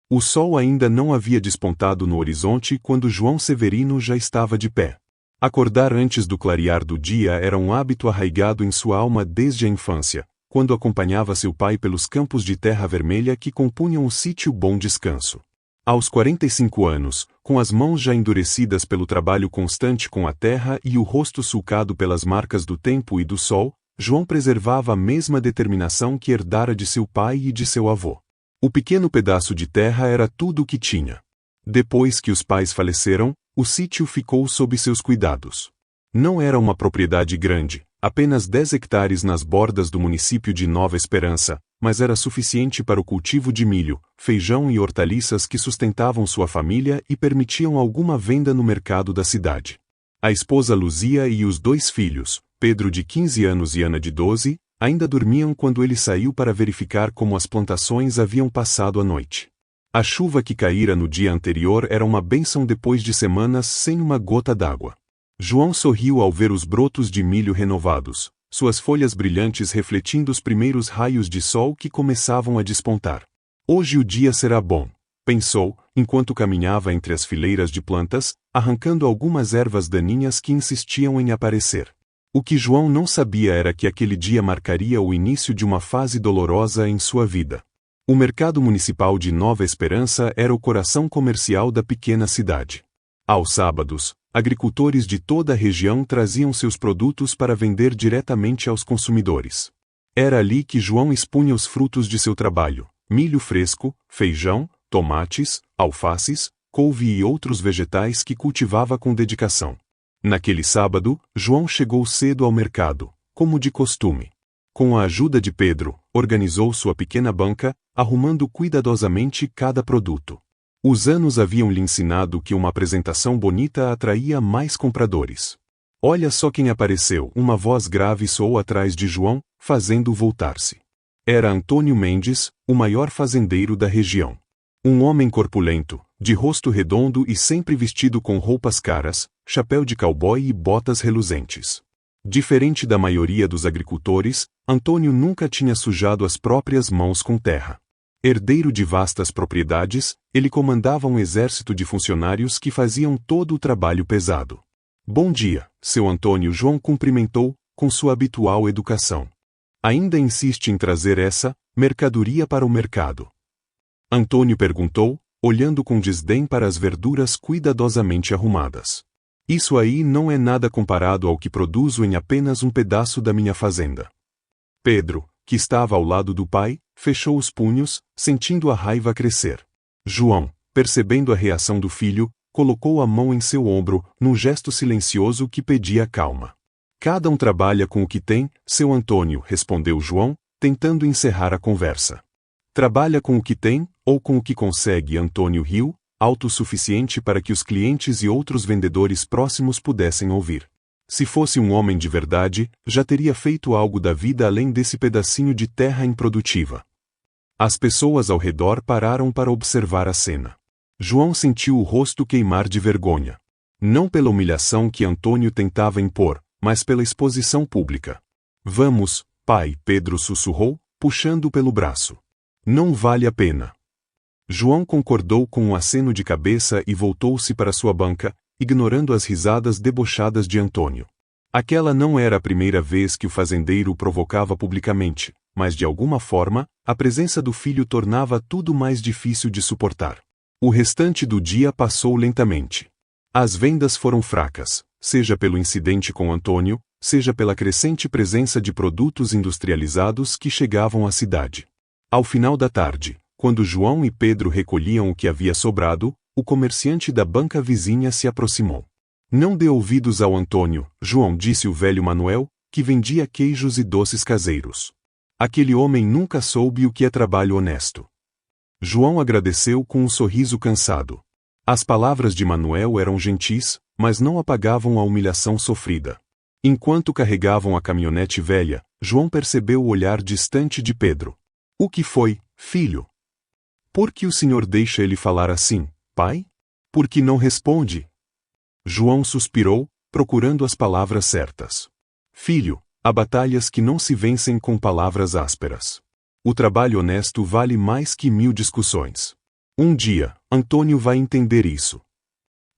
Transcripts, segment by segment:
O sol ainda não havia despontado no horizonte quando João Severino já estava de pé. Acordar antes do clarear do dia era um hábito arraigado em sua alma desde a infância, quando acompanhava seu pai pelos campos de terra vermelha que compunham o sítio Bom Descanso. Aos 45 anos, com as mãos já endurecidas pelo trabalho constante com a terra e o rosto sulcado pelas marcas do tempo e do sol, João preservava a mesma determinação que herdara de seu pai e de seu avô. O pequeno pedaço de terra era tudo o que tinha. Depois que os pais faleceram, o sítio ficou sob seus cuidados. Não era uma propriedade grande, apenas 10 hectares nas bordas do município de Nova Esperança, mas era suficiente para o cultivo de milho, feijão e hortaliças que sustentavam sua família e permitiam alguma venda no mercado da cidade. A esposa Luzia e os 2 filhos, Pedro de 15 anos e Ana de 12, ainda dormiam quando ele saiu para verificar como as plantações haviam passado a noite. A chuva que caíra no dia anterior era uma bênção depois de semanas sem uma gota d'água. João sorriu ao ver os brotos de milho renovados, suas folhas brilhantes refletindo os primeiros raios de sol que começavam a despontar. Hoje o dia será bom, pensou, enquanto caminhava entre as fileiras de plantas, arrancando algumas ervas daninhas que insistiam em aparecer. O que João não sabia era que aquele dia marcaria o início de uma fase dolorosa em sua vida. O mercado municipal de Nova Esperança era o coração comercial da pequena cidade. Aos sábados, agricultores de toda a região traziam seus produtos para vender diretamente aos consumidores. Era ali que João expunha os frutos de seu trabalho: milho fresco, feijão, tomates, alfaces, couve e outros vegetais que cultivava com dedicação. Naquele sábado, João chegou cedo ao mercado, como de costume. Com a ajuda de Pedro, organizou sua pequena banca, arrumando cuidadosamente cada produto. Os anos haviam lhe ensinado que uma apresentação bonita atraía mais compradores. Olha só quem apareceu, uma voz grave soou atrás de João, fazendo-o voltar-se. Era Antônio Mendes, o maior fazendeiro da região. Um homem corpulento, de rosto redondo e sempre vestido com roupas caras, chapéu de cowboy e botas reluzentes. Diferente da maioria dos agricultores, Antônio nunca tinha sujado as próprias mãos com terra. Herdeiro de vastas propriedades, ele comandava um exército de funcionários que faziam todo o trabalho pesado. Bom dia, seu Antônio. João cumprimentou, com sua habitual educação. Ainda insiste em trazer essa mercadoria para o mercado? Antônio perguntou, olhando com desdém para as verduras cuidadosamente arrumadas. Isso aí não é nada comparado ao que produzo em apenas um pedaço da minha fazenda. Pedro, que estava ao lado do pai, fechou os punhos, sentindo a raiva crescer. João, percebendo a reação do filho, colocou a mão em seu ombro, num gesto silencioso que pedia calma. Cada um trabalha com o que tem, seu Antônio, respondeu João, tentando encerrar a conversa. Trabalha com o que tem, ou com o que consegue? Antônio riu, autossuficiente para que os clientes e outros vendedores próximos pudessem ouvir. Se fosse um homem de verdade, já teria feito algo da vida além desse pedacinho de terra improdutiva. As pessoas ao redor pararam para observar a cena. João sentiu o rosto queimar de vergonha. Não pela humilhação que Antônio tentava impor, mas pela exposição pública. Vamos, pai, Pedro sussurrou, puxando-o pelo braço. Não vale a pena. João concordou com um aceno de cabeça e voltou-se para sua banca, ignorando as risadas debochadas de Antônio. Aquela não era a primeira vez que o fazendeiro o provocava publicamente, mas de alguma forma, a presença do filho tornava tudo mais difícil de suportar. O restante do dia passou lentamente. As vendas foram fracas, seja pelo incidente com Antônio, seja pela crescente presença de produtos industrializados que chegavam à cidade. Ao final da tarde, quando João e Pedro recolhiam o que havia sobrado, o comerciante da banca vizinha se aproximou. Não dê ouvidos ao Antônio, João, disse o velho Manuel, que vendia queijos e doces caseiros. Aquele homem nunca soube o que é trabalho honesto. João agradeceu com um sorriso cansado. As palavras de Manuel eram gentis, mas não apagavam a humilhação sofrida. Enquanto carregavam a caminhonete velha, João percebeu o olhar distante de Pedro. O que foi, filho? Por que o senhor deixa ele falar assim, pai? Por que não responde? João suspirou, procurando as palavras certas. Filho, há batalhas que não se vencem com palavras ásperas. O trabalho honesto vale mais que 1000 discussões. Um dia, Antônio vai entender isso.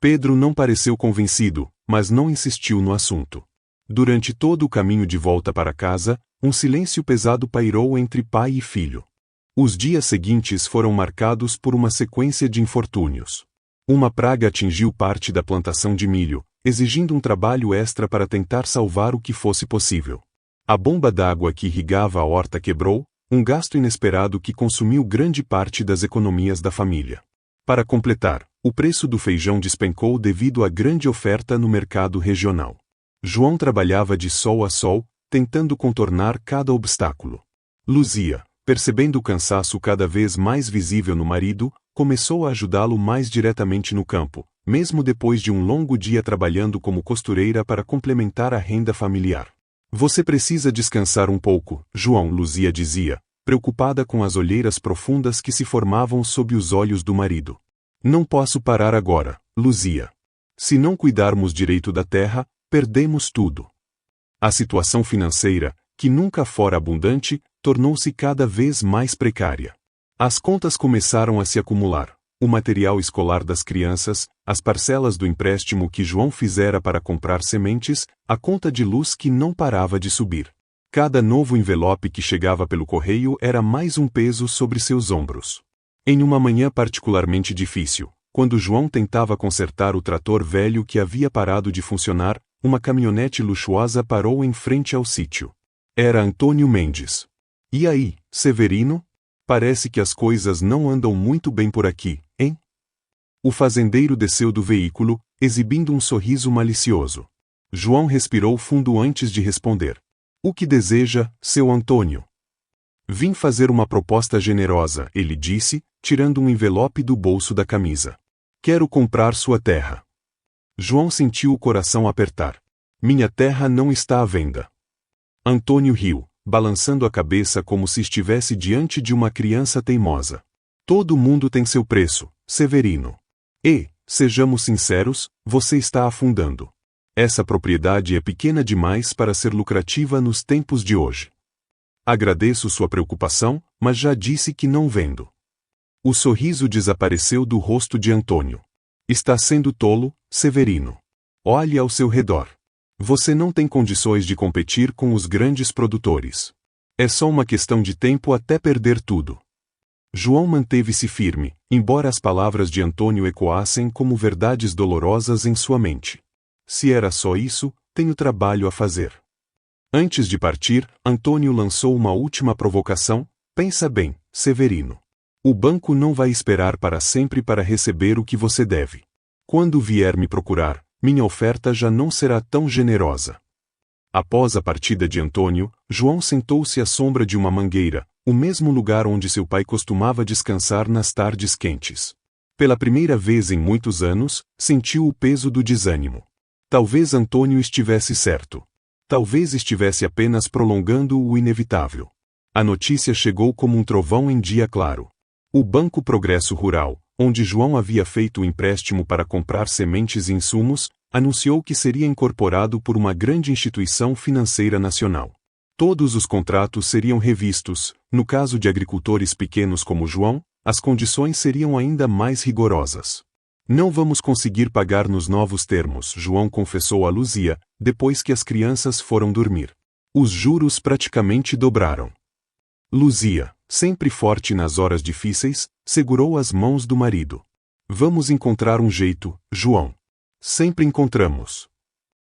Pedro não pareceu convencido, mas não insistiu no assunto. Durante todo o caminho de volta para casa, um silêncio pesado pairou entre pai e filho. Os dias seguintes foram marcados por uma sequência de infortúnios. Uma praga atingiu parte da plantação de milho, exigindo um trabalho extra para tentar salvar o que fosse possível. A bomba d'água que irrigava a horta quebrou, um gasto inesperado que consumiu grande parte das economias da família. Para completar, o preço do feijão despencou devido à grande oferta no mercado regional. João trabalhava de sol a sol, tentando contornar cada obstáculo. Luzia, percebendo o cansaço cada vez mais visível no marido, começou a ajudá-lo mais diretamente no campo, mesmo depois de um longo dia trabalhando como costureira para complementar a renda familiar. Você precisa descansar um pouco, João, Luzia dizia, preocupada com as olheiras profundas que se formavam sob os olhos do marido. Não posso parar agora, Luzia. Se não cuidarmos direito da terra, perdemos tudo. A situação financeira, que nunca fora abundante, tornou-se cada vez mais precária. As contas começaram a se acumular. O material escolar das crianças, as parcelas do empréstimo que João fizera para comprar sementes, a conta de luz que não parava de subir. Cada novo envelope que chegava pelo correio era mais um peso sobre seus ombros. Em uma manhã particularmente difícil, quando João tentava consertar o trator velho que havia parado de funcionar, uma caminhonete luxuosa parou em frente ao sítio. Era Antônio Mendes. E aí, Severino? Parece que as coisas não andam muito bem por aqui, hein? O fazendeiro desceu do veículo, exibindo um sorriso malicioso. João respirou fundo antes de responder. O que deseja, seu Antônio? Vim fazer uma proposta generosa, ele disse, tirando um envelope do bolso da camisa. Quero comprar sua terra. João sentiu o coração apertar. Minha terra não está à venda. Antônio riu, balançando a cabeça como se estivesse diante de uma criança teimosa. Todo mundo tem seu preço, Severino. E, sejamos sinceros, você está afundando. Essa propriedade é pequena demais para ser lucrativa nos tempos de hoje. Agradeço sua preocupação, mas já disse que não vendo. O sorriso desapareceu do rosto de Antônio. Está sendo tolo, Severino. Olhe ao seu redor. Você não tem condições de competir com os grandes produtores. É só uma questão de tempo até perder tudo. João manteve-se firme, embora as palavras de Antônio ecoassem como verdades dolorosas em sua mente. Se era só isso, tenho trabalho a fazer. Antes de partir, Antônio lançou uma última provocação. Pensa bem, Severino. O banco não vai esperar para sempre para receber o que você deve. Quando vier me procurar, minha oferta já não será tão generosa. Após a partida de Antônio, João sentou-se à sombra de uma mangueira, o mesmo lugar onde seu pai costumava descansar nas tardes quentes. Pela primeira vez em muitos anos, sentiu o peso do desânimo. Talvez Antônio estivesse certo. Talvez estivesse apenas prolongando o inevitável. A notícia chegou como um trovão em dia claro. O Banco Progresso Rural, onde João havia feito o empréstimo para comprar sementes e insumos, anunciou que seria incorporado por uma grande instituição financeira nacional. Todos os contratos seriam revistos. No caso de agricultores pequenos como João, as condições seriam ainda mais rigorosas. Não vamos conseguir pagar nos novos termos, João confessou a Luzia, depois que as crianças foram dormir. Os juros praticamente dobraram. Luzia, sempre forte nas horas difíceis, segurou as mãos do marido. Vamos encontrar um jeito, João. Sempre encontramos.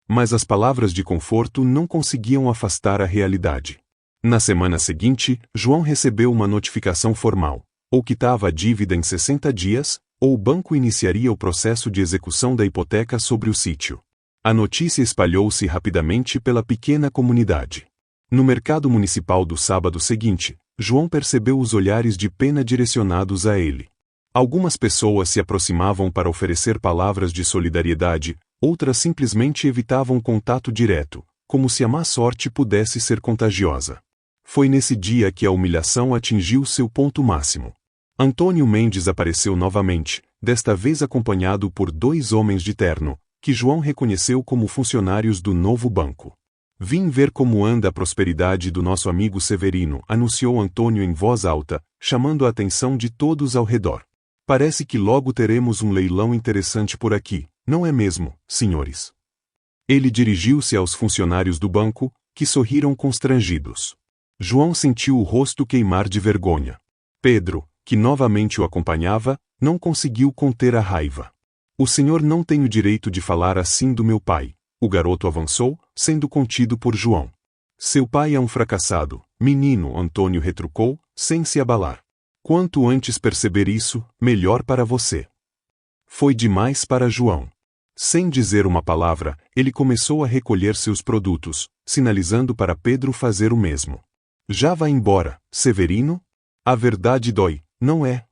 Mas as palavras de conforto não conseguiam afastar a realidade. Na semana seguinte, João recebeu uma notificação formal. Ou quitava a dívida em 60 dias, ou o banco iniciaria o processo de execução da hipoteca sobre o sítio. A notícia espalhou-se rapidamente pela pequena comunidade. No mercado municipal do sábado seguinte, João percebeu os olhares de pena direcionados a ele. Algumas pessoas se aproximavam para oferecer palavras de solidariedade, outras simplesmente evitavam contato direto, como se a má sorte pudesse ser contagiosa. Foi nesse dia que a humilhação atingiu seu ponto máximo. Antônio Mendes apareceu novamente, desta vez acompanhado por 2 homens de terno, que João reconheceu como funcionários do novo banco. Vim ver como anda a prosperidade do nosso amigo Severino, anunciou Antônio em voz alta, chamando a atenção de todos ao redor. Parece que logo teremos um leilão interessante por aqui, não é mesmo, senhores? Ele dirigiu-se aos funcionários do banco, que sorriram constrangidos. João sentiu o rosto queimar de vergonha. Pedro, que novamente o acompanhava, não conseguiu conter a raiva. O senhor não tem o direito de falar assim do meu pai. O garoto avançou, sendo contido por João. Seu pai é um fracassado, menino, Antônio retrucou, sem se abalar. Quanto antes perceber isso, melhor para você. Foi demais para João. Sem dizer uma palavra, ele começou a recolher seus produtos, sinalizando para Pedro fazer o mesmo. Já vai embora, Severino? A verdade dói, não é?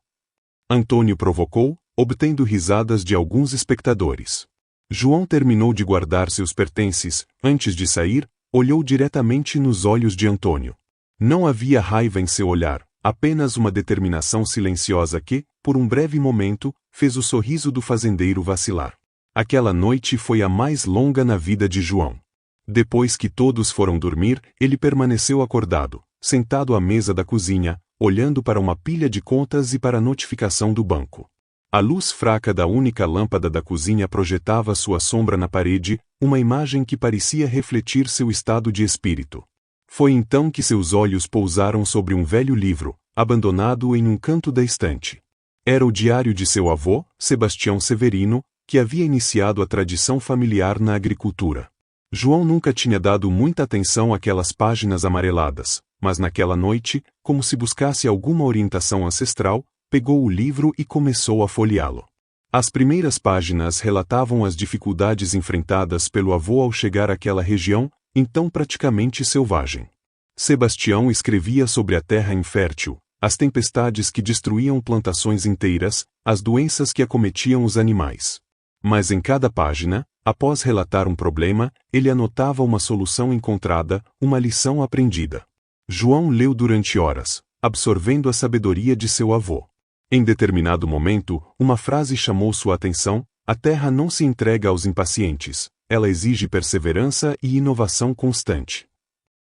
Antônio provocou, obtendo risadas de alguns espectadores. João terminou de guardar seus pertences, antes de sair, olhou diretamente nos olhos de Antônio. Não havia raiva em seu olhar, apenas uma determinação silenciosa que, por um breve momento, fez o sorriso do fazendeiro vacilar. Aquela noite foi a mais longa na vida de João. Depois que todos foram dormir, ele permaneceu acordado, sentado à mesa da cozinha, olhando para uma pilha de contas e para a notificação do banco. A luz fraca da única lâmpada da cozinha projetava sua sombra na parede, uma imagem que parecia refletir seu estado de espírito. Foi então que seus olhos pousaram sobre um velho livro, abandonado em um canto da estante. Era o diário de seu avô, Sebastião Severino, que havia iniciado a tradição familiar na agricultura. João nunca tinha dado muita atenção àquelas páginas amareladas, mas naquela noite, como se buscasse alguma orientação ancestral, pegou o livro e começou a folheá-lo. As primeiras páginas relatavam as dificuldades enfrentadas pelo avô ao chegar àquela região, então praticamente selvagem. Sebastião escrevia sobre a terra infértil, as tempestades que destruíam plantações inteiras, as doenças que acometiam os animais. Mas em cada página, após relatar um problema, ele anotava uma solução encontrada, uma lição aprendida. João leu durante horas, absorvendo a sabedoria de seu avô. Em determinado momento, uma frase chamou sua atenção: a terra não se entrega aos impacientes, ela exige perseverança e inovação constante.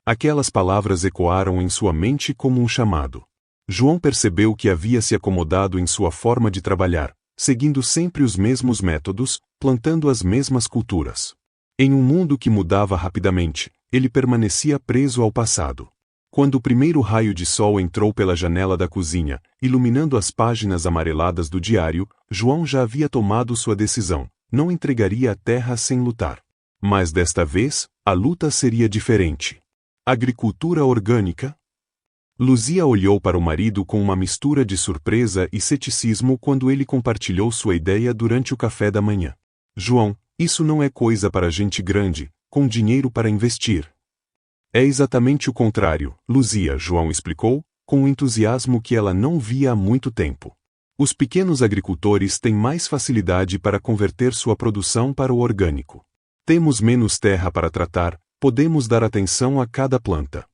Aquelas palavras ecoaram em sua mente como um chamado. João percebeu que havia se acomodado em sua forma de trabalhar, seguindo sempre os mesmos métodos, plantando as mesmas culturas. Em um mundo que mudava rapidamente, ele permanecia preso ao passado. Quando o primeiro raio de sol entrou pela janela da cozinha, iluminando as páginas amareladas do diário, João já havia tomado sua decisão: não entregaria a terra sem lutar. Mas desta vez, a luta seria diferente. Agricultura orgânica? Luzia olhou para o marido com uma mistura de surpresa e ceticismo quando ele compartilhou sua ideia durante o café da manhã. João, isso não é coisa para gente grande, com dinheiro para investir. É exatamente o contrário, Luzia, João explicou, com um entusiasmo que ela não via há muito tempo. Os pequenos agricultores têm mais facilidade para converter sua produção para o orgânico. Temos menos terra para tratar, podemos dar atenção a cada planta.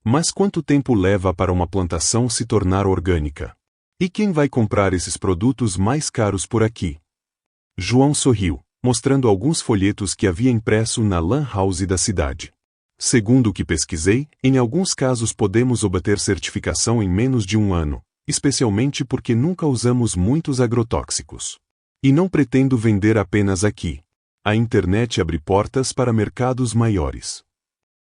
Mas quanto tempo leva para uma plantação se tornar orgânica? E quem vai comprar esses produtos mais caros por aqui? João sorriu, mostrando alguns folhetos que havia impresso na lan house da cidade. Segundo o que pesquisei, em alguns casos podemos obter certificação em menos de um ano, especialmente porque nunca usamos muitos agrotóxicos. E não pretendo vender apenas aqui. A internet abre portas para mercados maiores.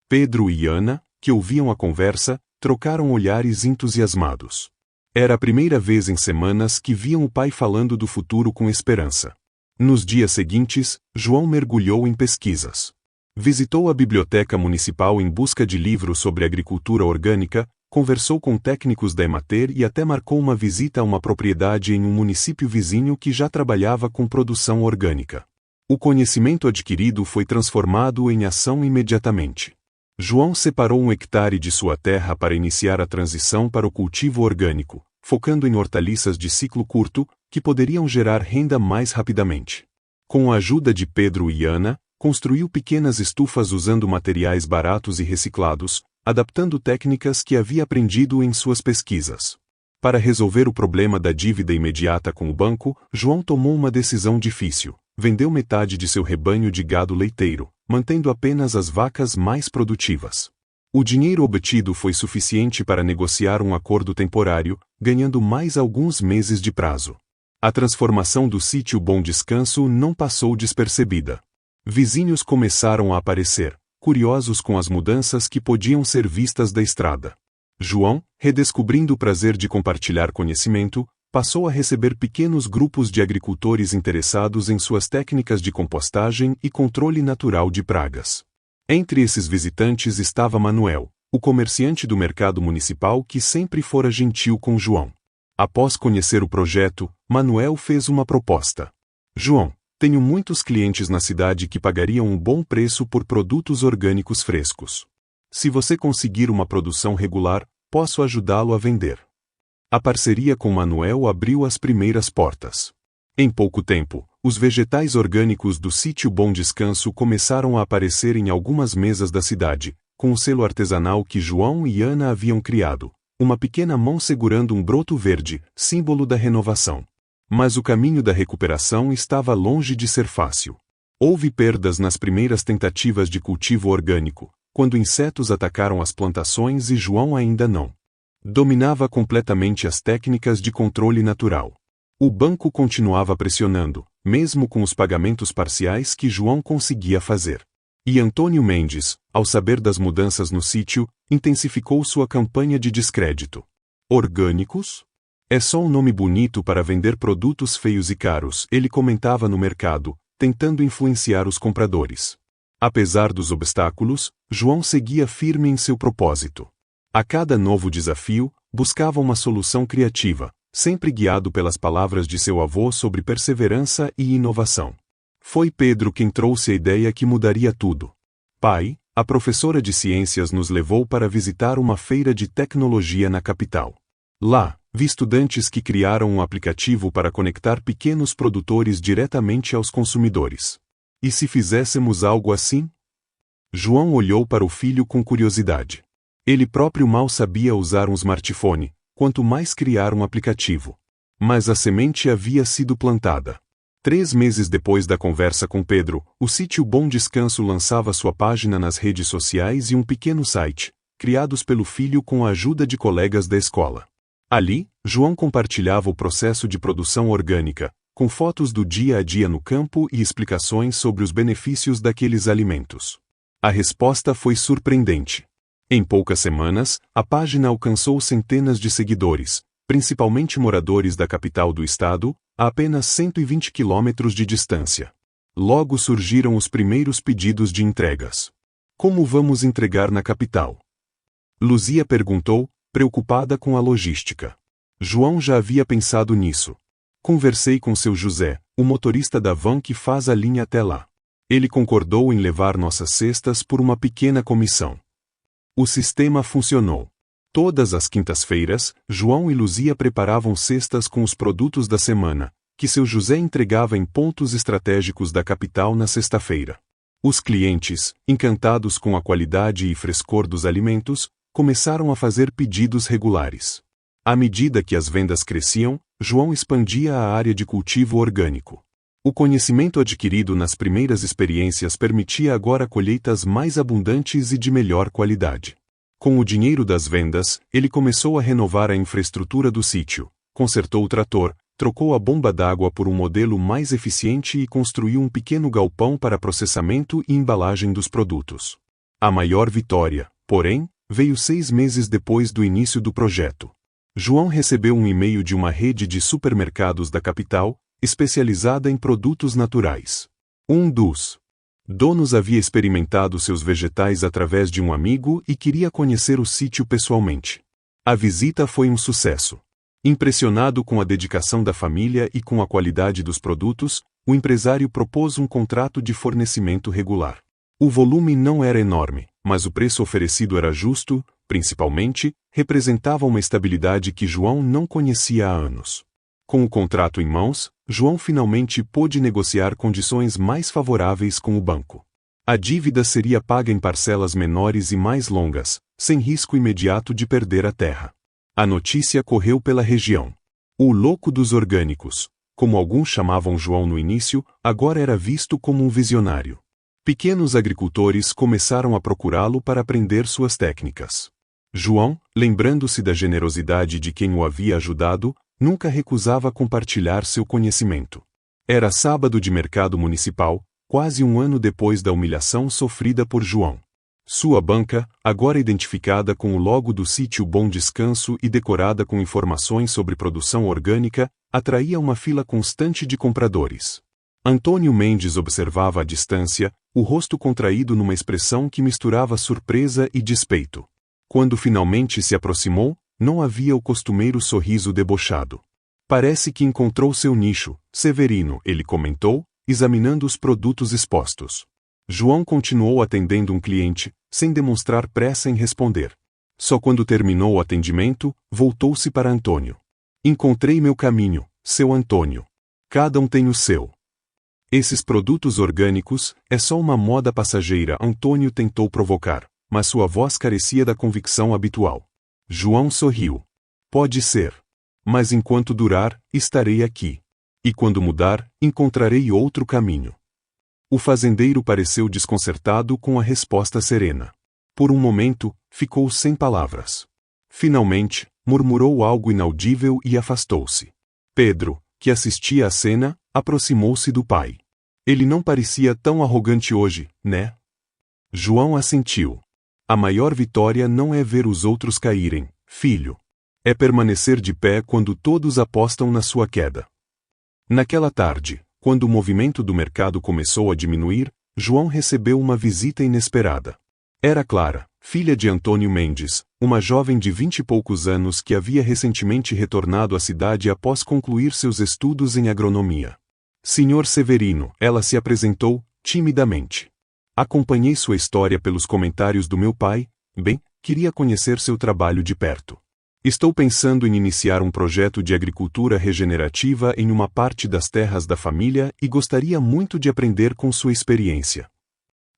Pedro e Ana, que ouviam a conversa, trocaram olhares entusiasmados. Era a primeira vez em semanas que viam o pai falando do futuro com esperança. Nos dias seguintes, João mergulhou em pesquisas. Visitou a biblioteca municipal em busca de livros sobre agricultura orgânica, conversou com técnicos da Emater e até marcou uma visita a uma propriedade em um município vizinho que já trabalhava com produção orgânica. O conhecimento adquirido foi transformado em ação imediatamente. João separou 1 hectare de sua terra para iniciar a transição para o cultivo orgânico, focando em hortaliças de ciclo curto, que poderiam gerar renda mais rapidamente. Com a ajuda de Pedro e Ana, construiu pequenas estufas usando materiais baratos e reciclados, adaptando técnicas que havia aprendido em suas pesquisas. Para resolver o problema da dívida imediata com o banco, João tomou uma decisão difícil: vendeu metade de seu rebanho de gado leiteiro, mantendo apenas as vacas mais produtivas. O dinheiro obtido foi suficiente para negociar um acordo temporário, ganhando mais alguns meses de prazo. A transformação do sítio Bom Descanso não passou despercebida. Vizinhos começaram a aparecer, curiosos com as mudanças que podiam ser vistas da estrada. João, redescobrindo o prazer de compartilhar conhecimento, passou a receber pequenos grupos de agricultores interessados em suas técnicas de compostagem e controle natural de pragas. Entre esses visitantes estava Manuel, o comerciante do mercado municipal que sempre fora gentil com João. Após conhecer o projeto, Manuel fez uma proposta. João, tenho muitos clientes na cidade que pagariam um bom preço por produtos orgânicos frescos. Se você conseguir uma produção regular, posso ajudá-lo a vender. A parceria com Manuel abriu as primeiras portas. Em pouco tempo, os vegetais orgânicos do sítio Bom Descanso começaram a aparecer em algumas mesas da cidade, com o selo artesanal que João e Ana haviam criado, uma pequena mão segurando um broto verde, símbolo da renovação. Mas o caminho da recuperação estava longe de ser fácil. Houve perdas nas primeiras tentativas de cultivo orgânico, quando insetos atacaram as plantações e João ainda não dominava completamente as técnicas de controle natural. O banco continuava pressionando, mesmo com os pagamentos parciais que João conseguia fazer. E Antônio Mendes, ao saber das mudanças no sítio, intensificou sua campanha de descrédito. Orgânicos? É só um nome bonito para vender produtos feios e caros, ele comentava no mercado, tentando influenciar os compradores. Apesar dos obstáculos, João seguia firme em seu propósito. A cada novo desafio, buscava uma solução criativa, sempre guiado pelas palavras de seu avô sobre perseverança e inovação. Foi Pedro quem trouxe a ideia que mudaria tudo. Pai, a professora de ciências nos levou para visitar uma feira de tecnologia na capital. Lá, vi estudantes que criaram um aplicativo para conectar pequenos produtores diretamente aos consumidores. E se fizéssemos algo assim? João olhou para o filho com curiosidade. Ele próprio mal sabia usar um smartphone, quanto mais criar um aplicativo. Mas a semente havia sido plantada. 3 meses depois da conversa com Pedro, o sítio Bom Descanso lançava sua página nas redes sociais e um pequeno site, criados pelo filho com a ajuda de colegas da escola. Ali, João compartilhava o processo de produção orgânica, com fotos do dia a dia no campo e explicações sobre os benefícios daqueles alimentos. A resposta foi surpreendente. Em poucas semanas, a página alcançou centenas de seguidores, principalmente moradores da capital do estado, a apenas 120 quilômetros de distância. Logo surgiram os primeiros pedidos de entregas. Como vamos entregar na capital? Luzia perguntou, preocupada com a logística. João já havia pensado nisso. Conversei com seu José, o motorista da van que faz a linha até lá. Ele concordou em levar nossas cestas por uma pequena comissão. O sistema funcionou. Todas as quintas-feiras, João e Luzia preparavam cestas com os produtos da semana, que seu José entregava em pontos estratégicos da capital na sexta-feira. Os clientes, encantados com a qualidade e frescor dos alimentos, começaram a fazer pedidos regulares. À medida que as vendas cresciam, João expandia a área de cultivo orgânico. O conhecimento adquirido nas primeiras experiências permitia agora colheitas mais abundantes e de melhor qualidade. Com o dinheiro das vendas, ele começou a renovar a infraestrutura do sítio, consertou o trator, trocou a bomba d'água por um modelo mais eficiente e construiu um pequeno galpão para processamento e embalagem dos produtos. A maior vitória, porém, veio 6 meses depois do início do projeto. João recebeu um e-mail de uma rede de supermercados da capital, especializada em produtos naturais. Um dos donos havia experimentado seus vegetais através de um amigo e queria conhecer o sítio pessoalmente. A visita foi um sucesso. Impressionado com a dedicação da família e com a qualidade dos produtos, o empresário propôs um contrato de fornecimento regular. O volume não era enorme, mas o preço oferecido era justo, principalmente, representava uma estabilidade que João não conhecia há anos. Com o contrato em mãos, João finalmente pôde negociar condições mais favoráveis com o banco. A dívida seria paga em parcelas menores e mais longas, sem risco imediato de perder a terra. A notícia correu pela região. O louco dos orgânicos, como alguns chamavam João no início, agora era visto como um visionário. Pequenos agricultores começaram a procurá-lo para aprender suas técnicas. João, lembrando-se da generosidade de quem o havia ajudado, nunca recusava compartilhar seu conhecimento. Era sábado de mercado municipal, quase um ano depois da humilhação sofrida por João. Sua banca, agora identificada com o logo do sítio Bom Descanso e decorada com informações sobre produção orgânica, atraía uma fila constante de compradores. Antônio Mendes observava à distância, o rosto contraído numa expressão que misturava surpresa e despeito. Quando finalmente se aproximou, não havia o costumeiro sorriso debochado. Parece que encontrou seu nicho, Severino, ele comentou, examinando os produtos expostos. João continuou atendendo um cliente, sem demonstrar pressa em responder. Só quando terminou o atendimento, voltou-se para Antônio. Encontrei meu caminho, seu Antônio. Cada um tem o seu. Esses produtos orgânicos, é só uma moda passageira, Antônio tentou provocar, mas sua voz carecia da convicção habitual. João sorriu. Pode ser. Mas enquanto durar, estarei aqui. E quando mudar, encontrarei outro caminho. O fazendeiro pareceu desconcertado com a resposta serena. Por um momento, ficou sem palavras. Finalmente, murmurou algo inaudível e afastou-se. Pedro, que assistia à cena, aproximou-se do pai. Ele não parecia tão arrogante hoje, né? João assentiu. A maior vitória não é ver os outros caírem, filho. É permanecer de pé quando todos apostam na sua queda. Naquela tarde, quando o movimento do mercado começou a diminuir, João recebeu uma visita inesperada. Era Clara, filha de Antônio Mendes, uma jovem de 20 e poucos anos que havia recentemente retornado à cidade após concluir seus estudos em agronomia. Senhor Severino, ela se apresentou, timidamente. Acompanhei sua história pelos comentários do meu pai, queria conhecer seu trabalho de perto. Estou pensando em iniciar um projeto de agricultura regenerativa em uma parte das terras da família e gostaria muito de aprender com sua experiência.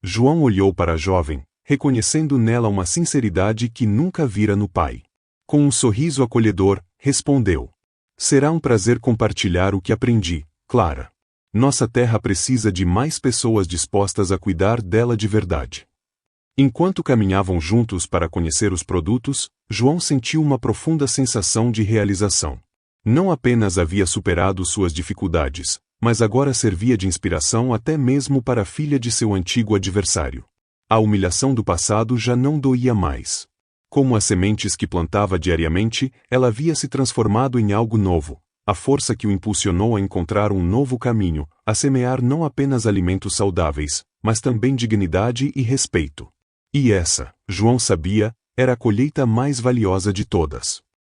João olhou para a jovem, reconhecendo nela uma sinceridade que nunca vira no pai. Com um sorriso acolhedor, respondeu: será um prazer compartilhar o que aprendi, Clara. Nossa terra precisa de mais pessoas dispostas a cuidar dela de verdade. Enquanto caminhavam juntos para conhecer os produtos, João sentiu uma profunda sensação de realização. Não apenas havia superado suas dificuldades, mas agora servia de inspiração até mesmo para a filha de seu antigo adversário. A humilhação do passado já não doía mais. Como as sementes que plantava diariamente, ela havia se transformado em algo novo, a força que o impulsionou a encontrar um novo caminho, a semear não apenas alimentos saudáveis, mas também dignidade e respeito. E essa, João sabia, era a colheita mais valiosa de todas.